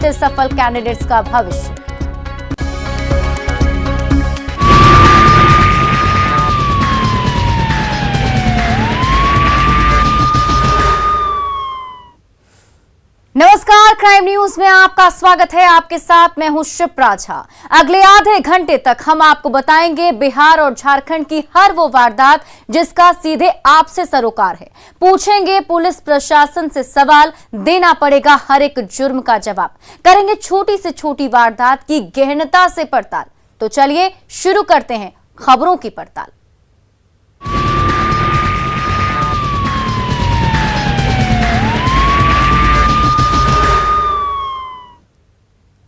से सफल कैंडिडेट्स का भविष्य। नमस्कार, क्राइम न्यूज में आपका स्वागत है। आपके साथ मैं हूं शिप्रा झा। अगले आधे घंटे तक हम आपको बताएंगे बिहार और झारखंड की हर वो वारदात जिसका सीधे आपसे सरोकार है। पूछेंगे पुलिस प्रशासन से सवाल, देना पड़ेगा हर एक जुर्म का जवाब। करेंगे छोटी से छोटी वारदात की गहनता से पड़ताल। तो चलिए शुरू करते हैं खबरों की पड़ताल।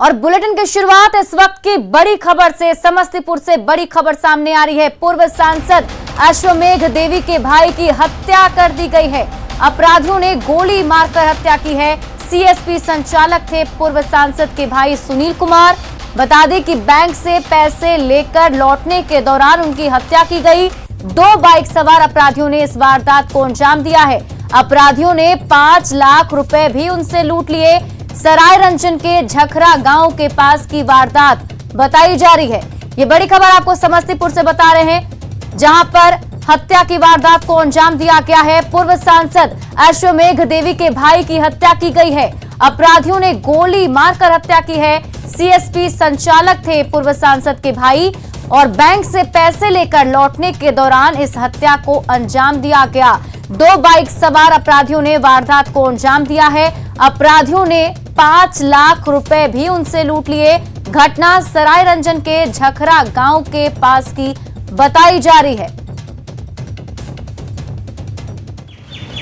और बुलेटिन की शुरुआत इस वक्त की बड़ी खबर से। समस्तीपुर से बड़ी खबर सामने आ रही है। पूर्व सांसद अश्वमेघ देवी के भाई की हत्या कर दी गई है। अपराधियों ने गोली मारकर हत्या की है। सीएसपी संचालक थे पूर्व सांसद के भाई सुनील कुमार। बता दें कि बैंक से पैसे लेकर लौटने के दौरान उनकी हत्या की गई। 2 बाइक सवार अपराधियों ने इस वारदात को अंजाम दिया है। अपराधियों ने 5 लाख रुपए भी उनसे लूट लिए। सरायरंजन के झखरा गांव के पास की वारदात बताई जा रही है। ये बड़ी खबर आपको समस्तीपुर से बता रहे हैं, जहां पर हत्या की वारदात को अंजाम दिया गया है। पूर्व सांसद अश्वमेघ देवी के भाई की हत्या की गई है। अपराधियों ने गोली मारकर हत्या की है। सीएसपी संचालक थे पूर्व सांसद के भाई और बैंक से पैसे लेकर लौटने के दौरान इस हत्या को अंजाम दिया गया। 2 बाइक सवार अपराधियों ने वारदात को अंजाम दिया है। अपराधियों ने 5 लाख रुपए भी उनसे लूट लिए। घटना सरायरंजन के झखरा गांव के पास की बताई जा रही है।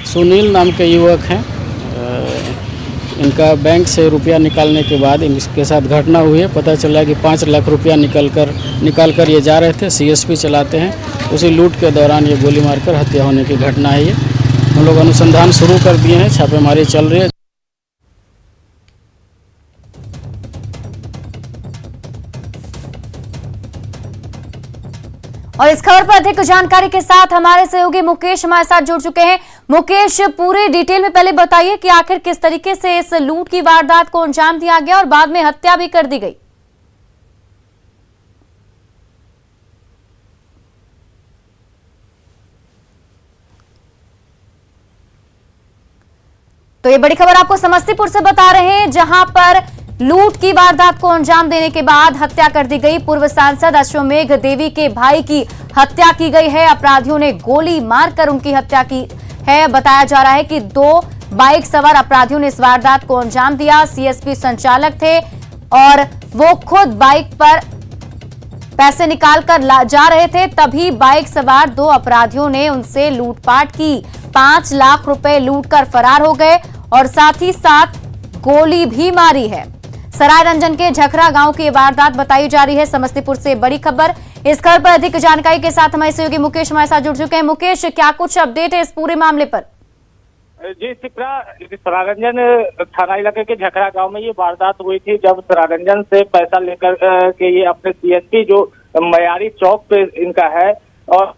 सुनील नाम के युवक हैं। इनका बैंक से रुपया निकालने के बाद इनके साथ घटना हुई है। पता चला कि 5 लाख रुपया निकाल कर ये जा रहे थे। सीएसपी चलाते हैं। उसी लूट के दौरान ये गोली मारकर हत्या होने की घटना है। ये हम लोग अनुसंधान शुरू कर दिए हैं, छापेमारी चल रही है। और इस खबर पर अधिक जानकारी के साथ हमारे सहयोगी मुकेश हमारे साथ जुड़ चुके हैं। मुकेश, पूरे डिटेल में पहले बताइए कि आखिर किस तरीके से इस लूट की वारदात को अंजाम दिया गया और बाद में हत्या भी कर दी गई। तो ये बड़ी खबर आपको समस्तीपुर से बता रहे हैं, जहां पर लूट की वारदात को अंजाम देने के बाद हत्या कर दी गई। पूर्व सांसद अश्वमेघ देवी के भाई की हत्या की गई है। अपराधियों ने गोली मारकर उनकी हत्या की है। बताया जा रहा है कि 2 बाइक सवार अपराधियों ने इस वारदात को अंजाम दिया। सीएसपी संचालक थे और वो खुद बाइक पर पैसे निकाल कर जा रहे थे। तभी बाइक सवार 2 अपराधियों ने उनसे लूटपाट की। 5 लाख रुपए लूटकर फरार हो गए और साथ ही साथ गोली भी मारी है। सरायरंजन के झखरा गांव की वारदात बताई जा रही है। समस्तीपुर से बड़ी खबर। इस खबर पर अधिक जानकारी के साथ हमारे सहयोगी मुकेश हमारे साथ जुड़ चुके हैं। मुकेश, क्या कुछ अपडेट है इस पूरे मामले पर? जी शिप्रा, सरायरंजन थाना इलाके के झखरा गांव में ये वारदात हुई थी, जब सरायरंजन से पैसा लेकर के ये अपने सीएसपी जो मयारी चौक पे इनका है और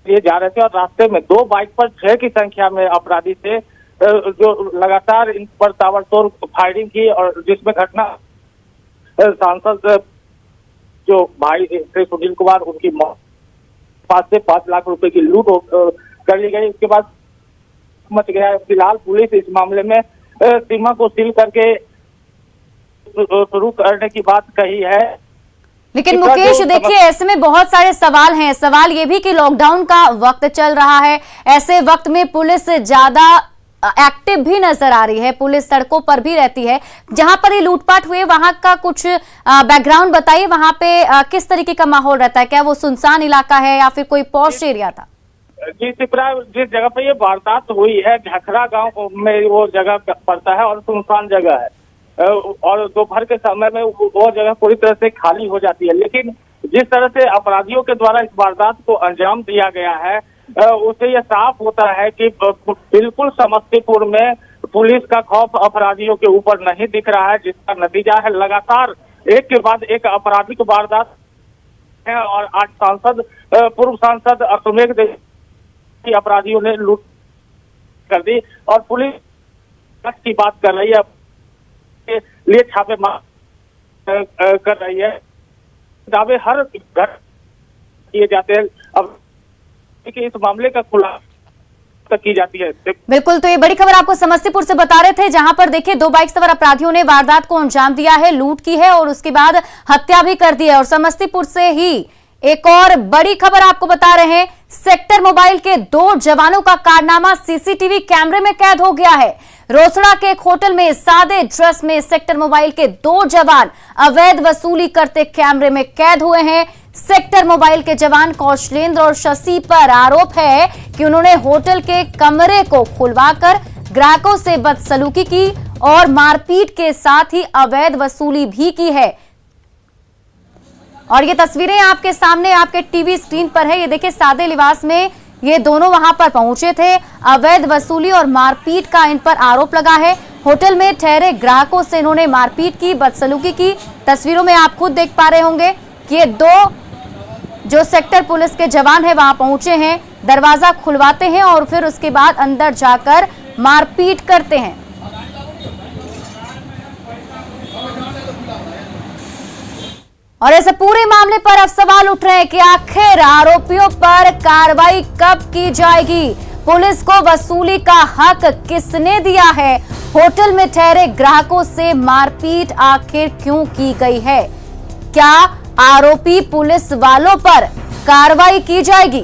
ये जा रहे थे और रास्ते में 2 बाइक पर 6 की संख्या में अपराधी थे जो लगातार इन पर ताबड़तोड़ फायरिंग की और जिसमें घटना सांसद जो भाई थे सुनील कुमार, उनकी मौत, पास से 5 लाख रुपए की लूट कर ली गई। उसके बाद मच गया। फिलहाल पुलिस इस मामले में सीमा को सील करके शुरू करने की बात कही है। लेकिन मुकेश, देखिए, ऐसे में बहुत सारे सवाल हैं। सवाल ये भी कि लॉकडाउन का वक्त चल रहा है। ऐसे वक्त में पुलिस ज्यादा एक्टिव भी नजर आ रही है। पुलिस सड़कों पर भी रहती है। जहां पर ये लूटपाट हुए वहां का कुछ बैकग्राउंड बताइए। वहां पे किस तरीके का माहौल रहता है? क्या वो सुनसान इलाका है या फिर कोई पॉश एरिया था? जी शिप्रा, जिस जगह पे ये वारदात हुई है झखरा गांव में वो जगह पड़ता है और सुनसान जगह है और दोपहर के समय में वो जगह पूरी तरह से खाली हो जाती है। लेकिन जिस तरह से अपराधियों के द्वारा इस वारदात को अंजाम दिया गया है उससे यह साफ होता है कि बिल्कुल समस्तीपुर में पुलिस का खौफ अपराधियों के ऊपर नहीं दिख रहा है, जिसका नतीजा है लगातार एक के बाद एक आपराधिक वारदात है। और आज पूर्व सांसद अश्वमेघ देवी की अपराधियों ने लूट कर दी और पुलिस की बात कर रही है के लिए छापेमारी कर रही है। दावे हर घर किए जाते हैं। अब इस मामले का खुलासा की जाती है। बिल्कुल, तो ये बड़ी खबर आपको समस्तीपुर से बता रहे थे, जहां पर देखिए 2 बाइक सवार अपराधियों ने वारदात को अंजाम दिया है, लूट की है और उसके बाद हत्या भी कर दी है। और समस्तीपुर से ही एक और बड़ी खबर आपको बता रहे हैं, सेक्टर मोबाइल के 2 जवानों का कारनामा सीसीटीवी कैमरे में कैद हो गया है। रोसड़ा के एक होटल में सादे ड्रेस में सेक्टर मोबाइल के 2 जवान अवैध वसूली करते कैमरे में कैद हुए हैं। सेक्टर मोबाइल के जवान कौशलेंद्र और शशि पर आरोप है कि उन्होंने होटल के कमरे को खुलवाकर ग्राहकों से बदसलूकी की और मारपीट के साथ ही अवैध वसूली भी की है। और ये तस्वीरें आपके सामने आपके टीवी स्क्रीन पर है। ये देखिए, सादे लिबास में ये दोनों वहां पर पहुंचे थे। अवैध वसूली और मारपीट का इन पर आरोप लगा है। होटल में ठहरे ग्राहकों से इन्होंने मारपीट की, बदसलूकी की। तस्वीरों में आप खुद देख पा रहे होंगे कि ये 2 जो सेक्टर पुलिस के जवान है वहां पहुंचे हैं, दरवाजा खुलवाते हैं और फिर उसके बाद अंदर जाकर मारपीट करते हैं। और ऐसे पूरे मामले पर अब सवाल उठ रहे हैं कि आखिर आरोपियों पर कार्रवाई कब की जाएगी। पुलिस को वसूली का हक किसने दिया है? होटल में ठहरे ग्राहकों से मारपीट आखिर क्यों की गई है? क्या आरोपी पुलिस वालों पर कार्रवाई की जाएगी?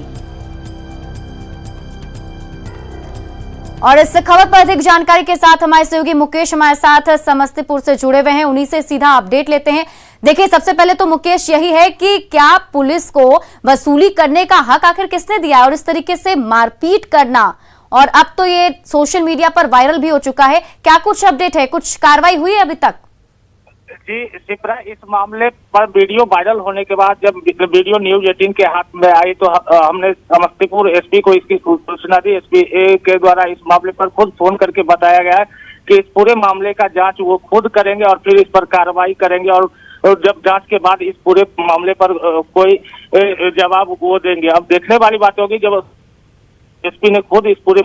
और इस खबर पर अधिक जानकारी के साथ हमारे सहयोगी मुकेश हमारे साथ समस्तीपुर से जुड़े हुए हैं, उन्हीं से सीधा अपडेट लेते हैं। देखिए, सबसे पहले तो मुकेश यही है कि क्या पुलिस को वसूली करने का हक आखिर किसने दिया और इस तरीके से मारपीट करना, और अब तो ये सोशल मीडिया पर वायरल भी हो चुका है, क्या कुछ अपडेट है? कुछ कार्रवाई हुई है अभी तक? जी शिप्रा, इस मामले पर वीडियो वायरल होने के बाद जब वीडियो न्यूज 18 के हाथ में आई तो हमने समस्तीपुर एसपी को इसकी सूचना दी। एसपी के द्वारा इस मामले पर खुद फोन करके बताया गया है कि इस पूरे मामले का जांच वो खुद करेंगे और फिर इस पर कार्रवाई करेंगे और जब जांच के बाद इस पूरे मामले पर कोई जवाब वो देंगे। अब देखने वाली बात होगी जब एसपी ने खुद इस पूरे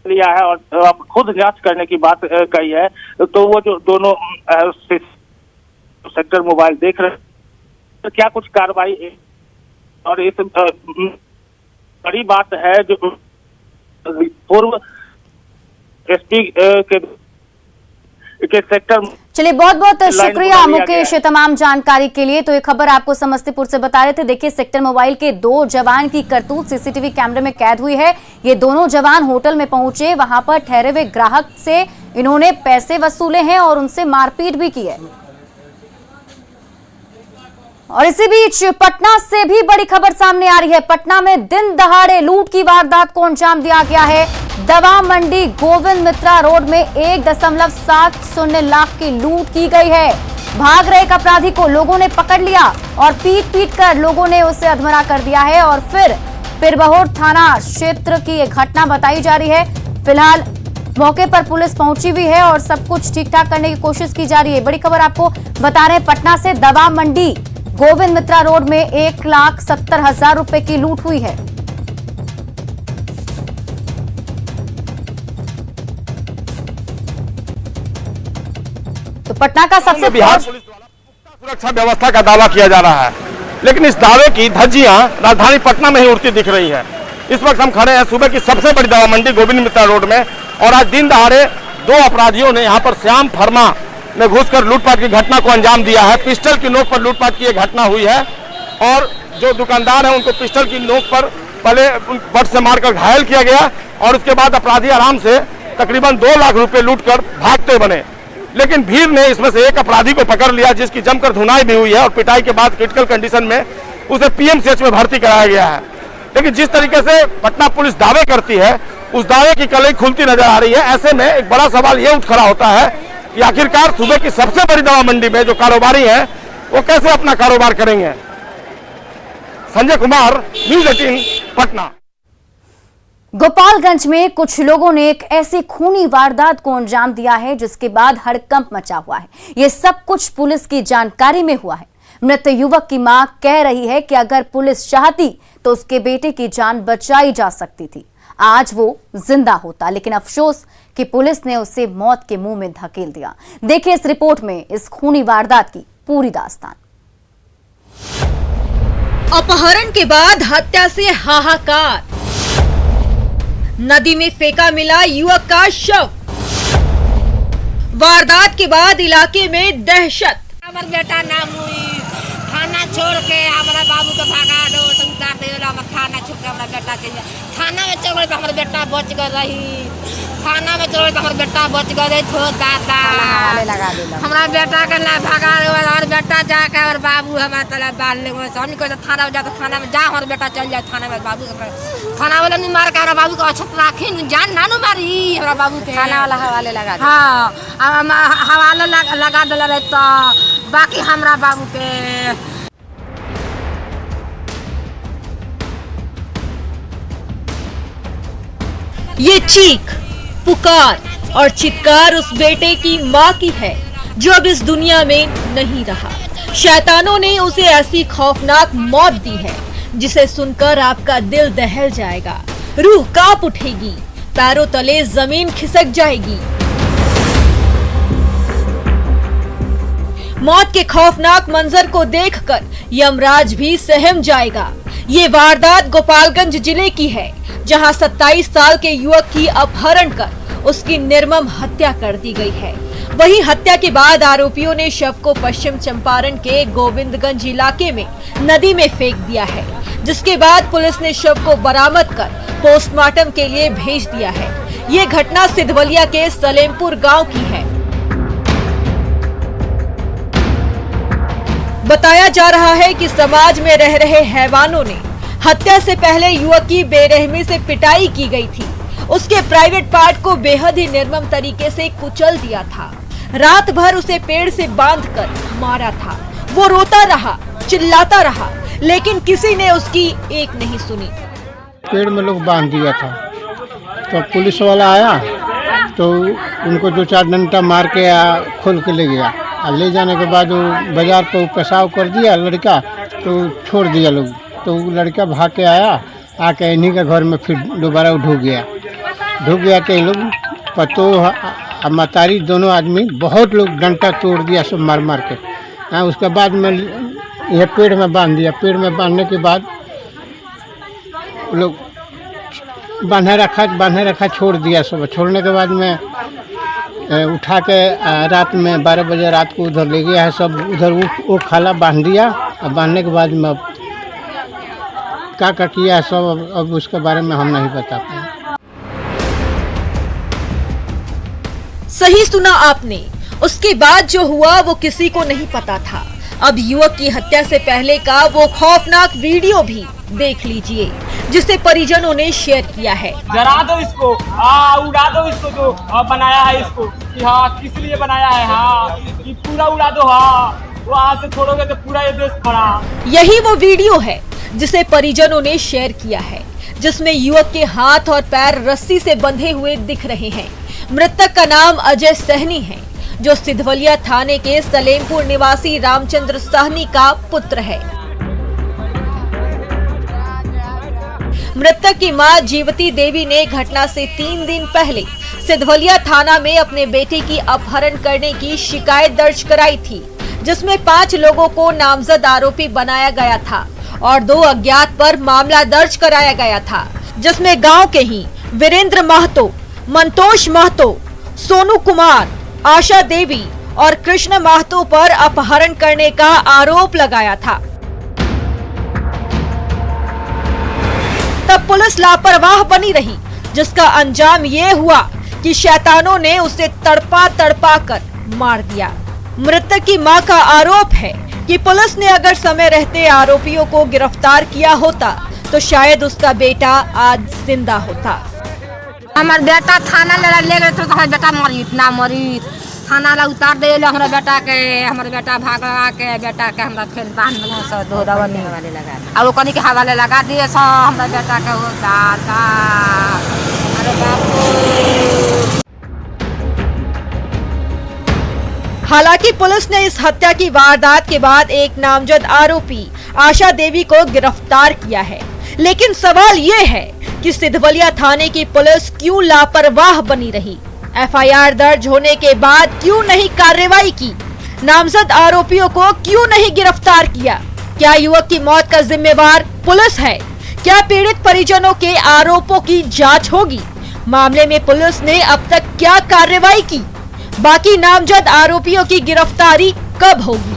लिया है और अब खुद जांच करने की बात कही है, तो वो जो दोनों सेक्टर मोबाइल देख रहे हैं तो क्या कुछ कार्रवाई। और इस बड़ी बात है जो पूर्व एसपी के सेक्टर। चलिए, बहुत बहुत शुक्रिया मुकेश तमाम जानकारी के लिए। तो ये खबर आपको समस्तीपुर से बता रहे थे। देखिए, सेक्टर मोबाइल के 2 जवान की करतूत सीसीटीवी कैमरे में कैद हुई है। ये दोनों जवान होटल में पहुंचे, वहां पर ठहरे हुए ग्राहक से इन्होंने पैसे वसूले हैं और उनसे मारपीट भी की है। और इसी बीच पटना से भी बड़ी खबर सामने आ रही है। पटना में दिन दहाड़े लूट की वारदात को अंजाम दिया गया है। दवा मंडी गोविंद मित्रा रोड में 1.70 लाख की लूट की गई है। भाग रहे एक अपराधी को लोगों ने पकड़ लिया और पीट कर लोगों ने उसे अधमरा कर दिया है। और फिर पिरबहोर थाना क्षेत्र की एक घटना बताई जा रही है। फिलहाल मौके पर पुलिस पहुंची हुई है और सब कुछ ठीक ठाक करने की कोशिश की जा रही है। बड़ी खबर आपको बता रहे हैं, पटना से दवा मंडी गोविंद मित्रा रोड में 1,70,000 रुपए की लूट हुई है। तो पटना का सबसे बिहार पुलिस द्वारा पुख्ता सुरक्षा व्यवस्था का दावा किया जा रहा है, लेकिन इस दावे की धज्जियां राजधानी पटना में ही उड़ती दिख रही है। इस वक्त हम खड़े हैं सुबह की सबसे बड़ी दवा मंडी गोविंद मित्रा रोड में और आज दिन दहाड़े 2 अपराधियों ने यहां पर श्याम फर्मा में घुसकर लूटपाट की घटना को अंजाम दिया है। पिस्टल की नोक पर लूटपाट की यह घटना हुई है और जो दुकानदार है उनको पिस्टल की नोक पर पहले बट से मारकर घायल किया गया और उसके बाद अपराधी आराम से तकरीबन 2 लाख रुपए लूटकर भागते बने। लेकिन भीड़ ने इसमें से एक अपराधी को पकड़ लिया जिसकी जमकर धुनाई भी हुई है और पिटाई के बाद क्रिटिकल कंडीशन में उसे पीएमसीएच में भर्ती कराया गया है। लेकिन जिस तरीके से पटना पुलिस दावे करती है उस दावे की कलई खुलती नजर आ रही है। ऐसे में एक बड़ा सवाल यह उठ खड़ा होता है कि आखिरकार सुबह की सबसे बड़ी दवा मंडी में जो कारोबारी हैं वो कैसे अपना कारोबार करेंगे। संजय कुमार, न्यूज 18 पटना। गोपालगंज में कुछ लोगों ने एक ऐसी खूनी वारदात को अंजाम दिया है जिसके बाद हड़कंप मचा हुआ है। ये सब कुछ पुलिस की जानकारी में हुआ है। मृत युवक की मां कह रही है कि अगर पुलिस चाहती तो उसके बेटे की जान बचाई जा सकती थी। आज वो जिंदा होता, लेकिन अफसोस कि पुलिस ने उसे मौत के मुंह में धकेल दिया। देखिए इस रिपोर्ट में इस खूनी वारदात की पूरी दास्तान। अपहरण के बाद हत्या से हाहाकार, नदी में फेंका मिला युवक का शव, वारदात के बाद इलाके में दहशत। हमार बेटा नाम हुई थाना छोड़ के हमारा बाबू को भगा दो तो उतार दे, थाना छोड़ के हमारा बेटा के थाना में चल गए तो हमारा बेटा बच गए रही, थाना में चल गए तो हमारा बेटा बच गए रही। थो दादा हमारा बेटा के ना भगा दे और बेटा जाके और बाबू हमारा तला बाल ले हम कोई थाना में जाता, थाना में जा हमारा बेटा चल जाए थाना में, बाबू थाना वाला नहीं मार के हमारा बाबू को अच्छा राखी जान ना मारी हमारा बाबू के, थाना वाला हवाले लगा दे। हाँ हवाले लगा दिला रहे तो बाकी हमारा बाबू के। ये चीख पुकार और चित्कार उस बेटे की माँ की है जो अब इस दुनिया में नहीं रहा। शैतानों ने उसे ऐसी खौफनाक मौत दी है जिसे सुनकर आपका दिल दहल जाएगा, रूह कांप उठेगी, पैरों तले जमीन खिसक जाएगी। मौत के खौफनाक मंजर को देखकर यमराज भी सहम जाएगा। ये वारदात गोपालगंज जिले की है, जहां 27 साल के युवक की अपहरण कर उसकी निर्मम हत्या कर दी गई है। वहीं हत्या के बाद आरोपियों ने शव को पश्चिम चंपारण के गोविंदगंज इलाके में नदी में फेंक दिया है, जिसके बाद पुलिस ने शव को बरामद कर पोस्टमार्टम के लिए भेज दिया है। ये घटना सिधवलिया के सलेमपुर गांव की है। बताया जा रहा है कि समाज में रह रहे हैवानों ने हत्या से पहले युवक की बेरहमी से पिटाई की गई थी। उसके प्राइवेट पार्ट को बेहद ही निर्मम तरीके से कुचल दिया था। रात भर उसे पेड़ से बांधकर मारा था। वो रोता रहा, चिल्लाता रहा, लेकिन किसी ने उसकी एक नहीं सुनी। पेड़ में लोग बांध दिया था तो पुलिस वाला आया तो उनको 2-4 डंडा मार के खोल के ले गया। ले जाने के बाद वो बाजार पर पेशाब कर दिया लड़का, तो छोड़ दिया लोग। तो वो लड़का भाग के आया, आके इन्हीं के घर में फिर दोबारा वो ढुक गया के लोग पतो मतारी दोनों आदमी बहुत लोग डंडा तोड़ दिया सब मार मार के। हाँ, उसके बाद में यह पेड़ में बांध दिया। पेड़ में बांधने के बाद लोग बांधे रखा छोड़ दिया सब। छोड़ने के बाद में उठा के रात में 12 बजे रात को उधर ले गया है सब। उधर वो खाला बांध दिया। अब बांधने के बाद में क्या किया है सब, अब उसके बारे में हम नहीं बता पाए। सही सुना आपने। उसके बाद जो हुआ वो किसी को नहीं पता था। अब युवक की हत्या से पहले का वो खौफनाक वीडियो भी देख लीजिए, जिसे परिजनों ने शेयर किया है। जरा दो इसको, उड़ा दो इसको जो बनाया है इसको, कि हाँ किस लिए बनाया है, हाँ कि पूरा उड़ा दो, हाँ वो हाथ से छोड़ोगे तो पूरा ये देश खड़ा। यही वो वीडियो है जिसे परिजनों ने शेयर किया है, जिसमें युवक के हाथ और पैर रस्सी से बंधे हुए दिख रहे हैं। मृतक का नाम अजय सहनी है, जो सिधवलिया थाने के सलेमपुर निवासी रामचंद्र सहनी का पुत्र है। मृतक की मां जीवती देवी ने घटना से 3 दिन पहले सिधवलिया थाना में अपने बेटे की अपहरण करने की शिकायत दर्ज कराई थी, जिसमें 5 लोगों को नामजद आरोपी बनाया गया था और 2 अज्ञात पर मामला दर्ज कराया गया था, जिसमें गांव के ही वीरेंद्र महतो, मंतोष महतो, सोनू कुमार, आशा देवी और कृष्ण महतो पर अपहरण करने का आरोप लगाया था। तब पुलिस लापरवाह बनी रही, जिसका अंजाम ये हुआ कि शैतानों ने उसे तड़पा कर मार दिया। मृतक की मां का आरोप है कि पुलिस ने अगर समय रहते आरोपियों को गिरफ्तार किया होता तो शायद उसका बेटा आज जिंदा होता। हमार बेटा थाना ले गए तो हमारा बेटा मरी थाना ला उतार दे हमारा बेटा के। हमारा बेटा भागा के बेटा के हमरा फिर बांध दो दवाने वाले लगा और वो कनी के हवाले लगा दिए सो हमारा बेटा के। हो दादा अरे बाप। हालांकि पुलिस ने इस हत्या की वारदात के बाद एक नामजद आरोपी आशा देवी को गिरफ्तार किया है, लेकिन सवाल ये है कि सिधवलिया थाने की पुलिस क्यों लापरवाह बनी रही। एफआईआर दर्ज होने के बाद क्यों नहीं कार्रवाई की, नामजद आरोपियों को क्यों नहीं गिरफ्तार किया। क्या युवक की मौत का जिम्मेवार पुलिस है? क्या पीड़ित परिजनों के आरोपों की जांच होगी? मामले में पुलिस ने अब तक क्या कार्रवाई की? बाकी नामजद आरोपियों की गिरफ्तारी कब होगी?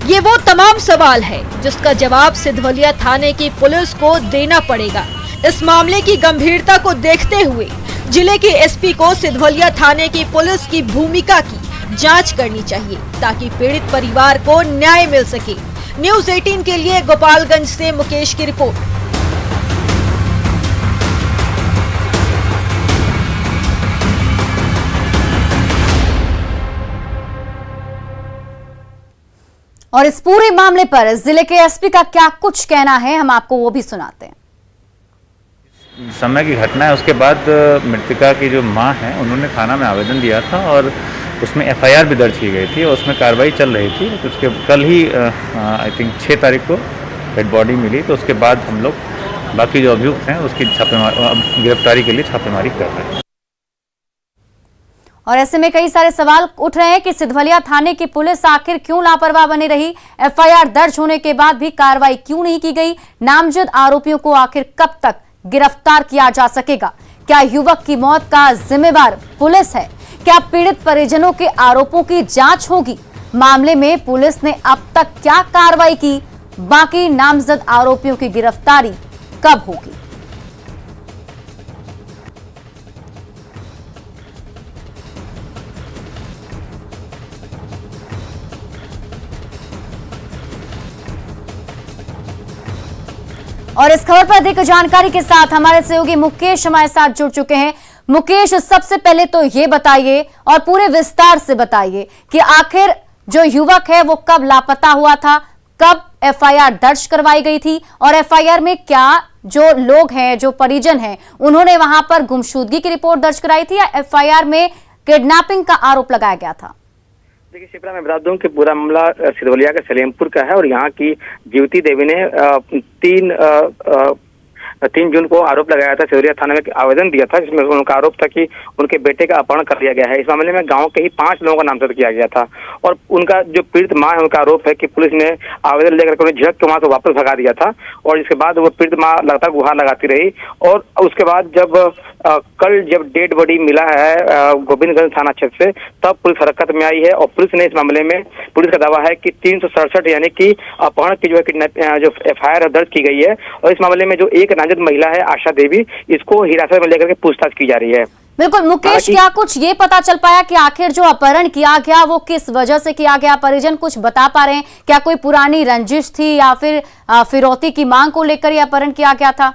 ये वो तमाम सवाल है जिसका जवाब सिधवलिया थाने की पुलिस को देना पड़ेगा। इस मामले की गंभीरता को देखते हुए जिले के एसपी को सिधवलिया थाने की पुलिस की भूमिका की जांच करनी चाहिए ताकि पीड़ित परिवार को न्याय मिल सके। न्यूज़ 18 के लिए गोपालगंज से मुकेश की रिपोर्ट। और इस पूरे मामले पर जिले के एसपी का क्या कुछ कहना है, हम आपको वो भी सुनाते हैं। समय की घटना है। उसके बाद मृतका की जो मां है उन्होंने थाना में आवेदन दिया था और उसमें एफआईआर भी दर्ज की गई थी और उसमें कार्रवाई चल रही थी। तो उसके कल ही आई थिंक 6 तारीख को डेड बॉडी मिली। तो उसके बाद हम लोग बाकी जो अभियुक्त हैं उसकी गिरफ्तारी के लिए छापेमारी कर रहे हैं। और ऐसे में कई सारे सवाल उठ रहे हैं कि सिधवलिया थाने की पुलिस आखिर क्यों लापरवाह बनी रही, एफआईआर दर्ज होने के बाद भी कार्रवाई क्यों नहीं की गई, नामजद आरोपियों को आखिर कब तक गिरफ्तार किया जा सकेगा, क्या युवक की मौत का जिम्मेवार पुलिस है, क्या पीड़ित परिजनों के आरोपों की जांच होगी, मामले में पुलिस ने अब तक क्या कार्रवाई की, बाकी नामजद आरोपियों की गिरफ्तारी कब होगी। और इस खबर पर अधिक जानकारी के साथ हमारे सहयोगी मुकेश हमारे साथ जुड़ चुके हैं। मुकेश, सबसे पहले तो ये बताइए और पूरे विस्तार से बताइए कि आखिर जो युवक है वो कब लापता हुआ था, कब एफआईआर दर्ज करवाई गई थी और एफआईआर में क्या जो लोग हैं, जो परिजन हैं, उन्होंने वहां पर गुमशुदगी की रिपोर्ट दर्ज कराई थी या एफआईआर में किडनैपिंग का आरोप लगाया गया था? देखिए शिप्रा, मैं बता दूं कि पूरा मामला सिधवलिया के सलेमपुर का है और यहाँ की जीवती देवी ने 3 जून को आरोप लगाया था, सिधवलिया थाने में आवेदन दिया था जिसमें उनका आरोप था कि उनके बेटे का अपहरण कर लिया गया है। इस मामले में गांव के ही 5 लोगों का नामजद किया गया था और उनका जो पीड़ित मां है उनका आरोप है कि पुलिस ने आवेदन लेकर उन्हें झिझक के वहां से वापस भगा दिया था और इसके बाद वो पीड़ित मां लगातार गुहार लगाती रही और उसके बाद जब कल जब डेड बॉडी मिला है गोविंदगंज थाना क्षेत्र से, तब पुलिस हरकत में आई है और पुलिस ने इस मामले में, पुलिस का दावा है कि 367 यानी कि अपहरण की जो है जो एफआईआर दर्ज की गई है और इस मामले में जो एक नामजद महिला है आशा देवी, इसको हिरासत में लेकर के पूछताछ की जा रही है। बिल्कुल मुकेश, क्या कुछ ये पता चल पाया कि आखिर जो अपहरण किया गया वो किस वजह से किया गया? परिजन कुछ बता पा रहे हैं? क्या कोई पुरानी रंजिश थी या फिर फिरौती की मांग को लेकर यह अपहरण किया गया था?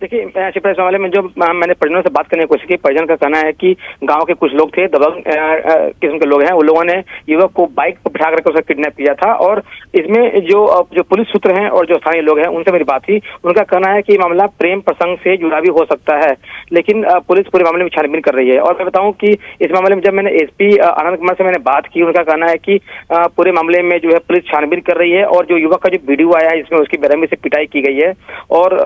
देखिए इस मामले में जो मैंने परिजनों से बात करने की कोशिश की, परिजन का कहना है कि गांव के कुछ लोग थे, दबंग किस्म के लोग हैं, उन लोगों ने युवक को बाइक पर बिठा करके उसे किडनैप किया था और इसमें जो पुलिस सूत्र हैं और जो स्थानीय लोग हैं उनसे मेरी बात थी, उनका कहना है कि मामला प्रेम प्रसंग से जुड़ा भी हो सकता है, लेकिन पुलिस पूरे मामले में छानबीन कर रही है। और मैं बताऊं कि इस मामले में जब मैंने एसपी आनंद कुमार से मैंने बात की, उनका कहना है कि पूरे मामले में जो है पुलिस छानबीन कर रही है और जो युवक का जो वीडियो आया है इसमें उसकी बेरहमी से पिटाई की गई है और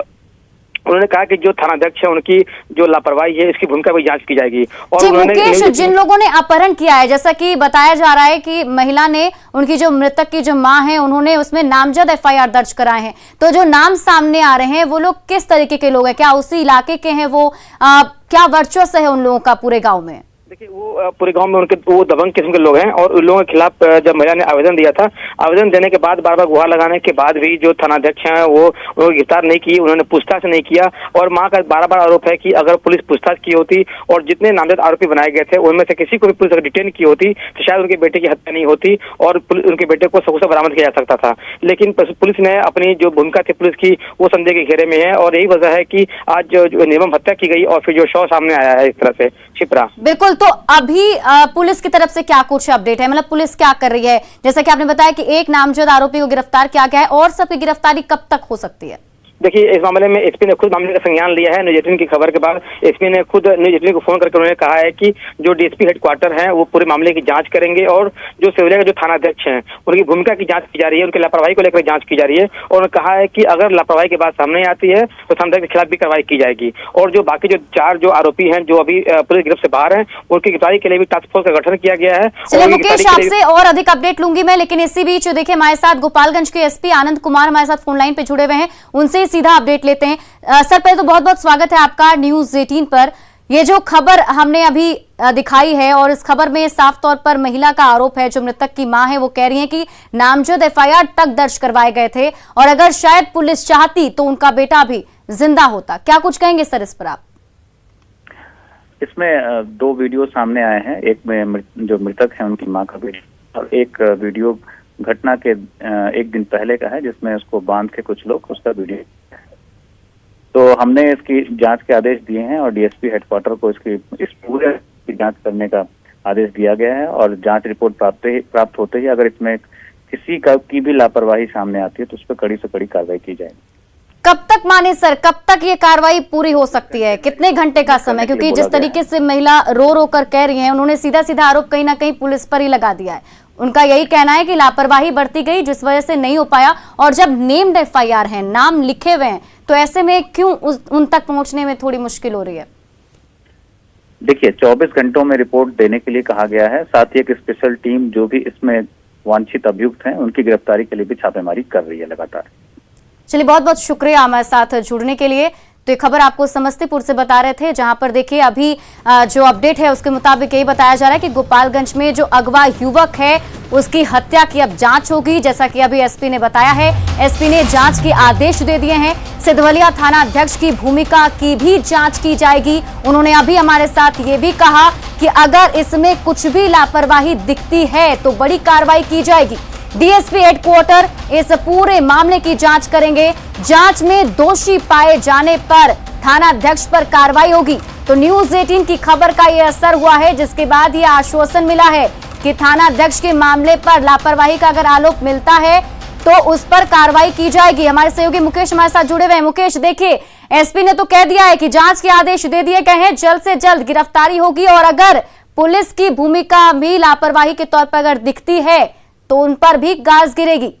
उन्होंने कहा कि जो थानाध्यक्ष है उनकी जो लापरवाही है इसकी भूमिका भी जांच की जाएगी। और मुकेश, जिन लोगों ने अपहरण किया है, जैसा कि बताया जा रहा है कि महिला ने, उनकी जो मृतक की जो मां है, उन्होंने उसमें नामजद एफआईआर दर्ज कराए हैं, तो जो नाम सामने आ रहे हैं वो लोग किस तरीके के लोग हैं? क्या उसी इलाके के हैं वो? क्या वर्चस्व है उन लोगों का पूरे गाँव में? देखिए वो पूरे गांव में उनके वो दबंग किस्म के लोग हैं और उन लोगों के खिलाफ जब महिला ने आवेदन दिया था, आवेदन देने के बाद बार बार गुहार लगाने के बाद भी जो थानाध्यक्ष हैं वो गिरफ्तार नहीं की, उन्होंने पूछताछ नहीं किया और मां का बार बार आरोप है कि अगर पुलिस पूछताछ की होती और जितने नामजद आरोपी बनाए गए थे उनमें से किसी को भी पुलिस अगर डिटेन की होती तो शायद उनके बेटे की हत्या नहीं होती और उनके बेटे को सबूत बरामद किया जा सकता था। लेकिन पुलिस ने अपनी जो भूमिका थी पुलिस की वो संदेह के घेरे में है और यही वजह है कि आज जो निर्मम हत्या की गई और फिर जो शव सामने आया है इस तरह से। शिप्रा, बिल्कुल, तो अभी पुलिस की तरफ से क्या कुछ अपडेट है? मतलब पुलिस क्या कर रही है? जैसा कि आपने बताया कि एक नामजद आरोपी को गिरफ्तार किया गया है और सबकी गिरफ्तारी कब तक हो सकती है? देखिए, इस मामले में एसपी ने खुद मामले का संज्ञान लिया है। न्यूज़ 18 की खबर के बाद एसपी ने खुद न्यूज़ 18 को फोन करके उन्होंने कहा है कि जो डीएसपी हेडक्वार्टर है वो पूरे मामले की जांच करेंगे और जो सिवलिया के जो थानाध्यक्ष हैं उनकी भूमिका की जांच की जा रही है, उनकी लापरवाही को लेकर जांच की जा रही है। और उन्होंने कहा है कि अगर लापरवाही की बात सामने आती है तो थानाध्यक्ष के खिलाफ भी कार्रवाई की जाएगी। और जो बाकी जो 4 जो आरोपी हैं जो अभी पुलिस गिरफ्त से बाहर हैं, उनकी गिरफ्तारी के लिए भी टास्क फोर्स का गठन किया गया है। चलिए मुकेश, आपसे और अधिक अपडेट लूंगी मैं, लेकिन इसी बीच देखिए हमारे साथ गोपालगंज के एसपी आनंद कुमार हमारे साथ फोन लाइन पे जुड़े हुए हैं, उनसे सीधा अपडेट लेते हैं। सर, पहले तो बहुत बहुत स्वागत है आपका न्यूज़ 18 पर। ये जो खबर हमने अभी दिखाई है और इस खबर में साफ तौर पर महिला का आरोप है, जो मृतक की मां है वो कह रही है कि नामजद एफआईआर तक दर्ज करवाए गए थे और अगर शायद पुलिस चाहती तो उनका बेटा भी जिंदा होता। क्या कुछ कहेंगे सर इस पर आप? इसमें 2 वीडियो सामने आए हैं। एक में जो मृतक है उनकी मां का वीडियो और एक वीडियो घटना के 1 दिन पहले का है जिसमें उसको बांध के कुछ लोग उसका वीडियो। तो हमने इसकी जांच के आदेश दिए हैं और डीएसपी हेडक्वार्टर को इस पूरे की जांच करने का आदेश दिया गया है और जांच रिपोर्ट प्राप्त होते ही अगर इसमें किसी की भी लापरवाही सामने आती है तो उस पर कड़ी से कड़ी कार्रवाई की जाएगी। कब तक माने सर, कब तक ये कार्रवाई पूरी हो सकती है? कितने घंटे का समय? क्योंकि जिस तरीके से महिला रो रो कर कह रही हैं, उन्होंने सीधा सीधा आरोप कहीं ना कहीं पुलिस पर ही लगा दिया है। उनका यही कहना है कि लापरवाही बरती गई जिस वजह से नहीं हो पाया, और जब नेम्ड एफआईआर है, नाम लिखे हुए हैं, तो ऐसे में क्यों उन तक पहुंचने में थोड़ी मुश्किल हो रही है? देखिए, 24 घंटों में रिपोर्ट देने के लिए कहा गया है। साथ ही एक स्पेशल टीम जो भी इसमें वांछित अभियुक्त हैं उनकी गिरफ्तारी के लिए भी छापेमारी कर रही है लगातार। चलिए, बहुत बहुत शुक्रिया हमारे साथ जुड़ने के लिए। तो ये खबर आपको समस्तीपुर से बता रहे थे, जहां पर देखिए अभी जो अपडेट है उसके मुताबिक यही बताया जा रहा है कि गोपालगंज में जो अगवा युवक है उसकी हत्या की अब जांच होगी, जैसा कि अभी एसपी ने बताया है। एसपी ने जांच के आदेश दे दिए हैं। सिधवलिया थाना अध्यक्ष की भूमिका की भी जांच की जाएगी। उन्होंने अभी हमारे साथ ये भी कहा कि अगर इसमें कुछ भी लापरवाही दिखती है तो बड़ी कार्रवाई की जाएगी। डीएसपी हेडक्वार्टर इस पूरे मामले की जांच करेंगे। जांच में दोषी पाए जाने पर थाना अध्यक्ष पर कार्रवाई होगी। तो न्यूज़ 18 की खबर का यह असर हुआ है, जिसके बाद यह आश्वासन मिला है कि थाना अध्यक्ष के मामले पर लापरवाही का अगर आरोप मिलता है तो उस पर कार्रवाई की जाएगी। हमारे सहयोगी मुकेश हमारे साथ जुड़े हुए हैं। मुकेश, देखिए एसपी ने तो कह दिया है कि जांच के आदेश दे दिए गए हैं, जल्द से जल्द गिरफ्तारी होगी और अगर पुलिस की भूमिका भी लापरवाही के तौर पर अगर दिखती है तो उन पर भी गाज गिरेगी।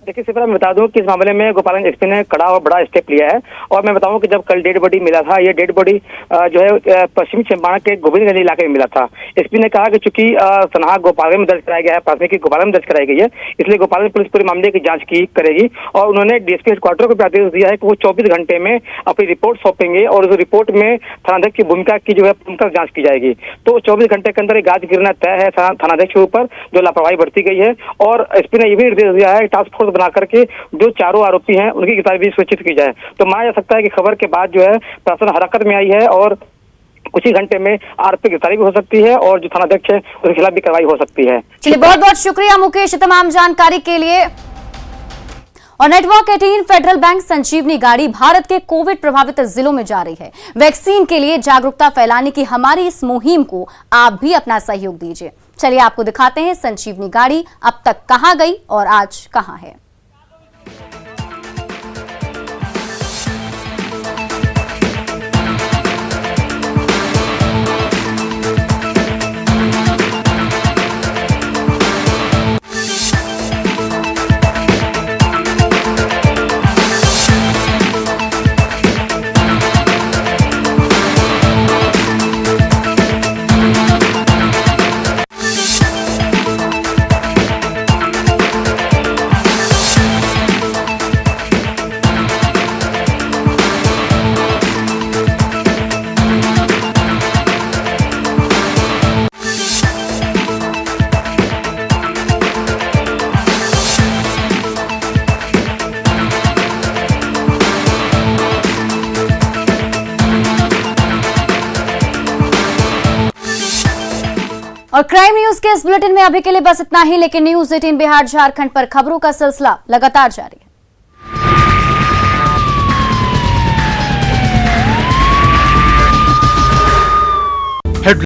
देखिए, इससे पहले मैं बता दूं कि इस मामले में गोपालगंज एसपी ने कड़ा और बड़ा स्टेप लिया है। और मैं बताऊं कि जब कल डेड बॉडी मिला था, ये डेड बॉडी जो है पश्चिमी चंपारण के गोविंदगंज इलाके में मिला था। एसपी ने कहा कि चूंकि सनहा गोपालगंज में दर्ज कराया गया है, प्राथमिकी गोपालगंज में दर्ज कराई गई है, इसलिए गोपालगंज पुलिस पूरे मामले की जांच करेगी। और उन्होंने डीएसपी हेडक्वार्टर को भी आदेश दिया है कि वो 24 घंटे में अपनी रिपोर्ट सौंपेंगे और उस रिपोर्ट में थानाध्यक्ष की भूमिका की जो है पूर्णतः जांच की जाएगी। तो 24 घंटे के अंदर गाज गिरना तय है थानाध्यक्ष के ऊपर जो लापरवाही बरती गई है। और एसपी ने यह भी निर्देश दिया है टास्क फोर्स बना करके जो 4 आरोपी हैं उनकी गिरफ्तारी भी सुनिश्चित की जाए। तो माना जा सकता है कि खबर के बाद जो है प्रशासन हरकत में आई है और कुछ ही घंटे में आरोपी गिरफ्तारी भी हो सकती है और जो थानाध्यक्ष है उसके खिलाफ भी कार्रवाई हो सकती है। चलिए, बहुत बहुत शुक्रिया मुकेश तमाम जानकारी के लिए। और नेटवर्क 18 फेडरल बैंक संजीवनी गाड़ी भारत के कोविड प्रभावित जिलों में जा रही है। वैक्सीन के लिए जागरूकता फैलाने की हमारी इस मुहिम को आप भी अपना सहयोग दीजिए। चलिए आपको दिखाते हैं संजीवनी गाड़ी अब तक कहां गई और आज कहां है। और क्राइम न्यूज के इस बुलेटिन में अभी के लिए बस इतना ही, लेकिन न्यूज़ 18 बिहार झारखंड पर खबरों का सिलसिला लगातार जारी है।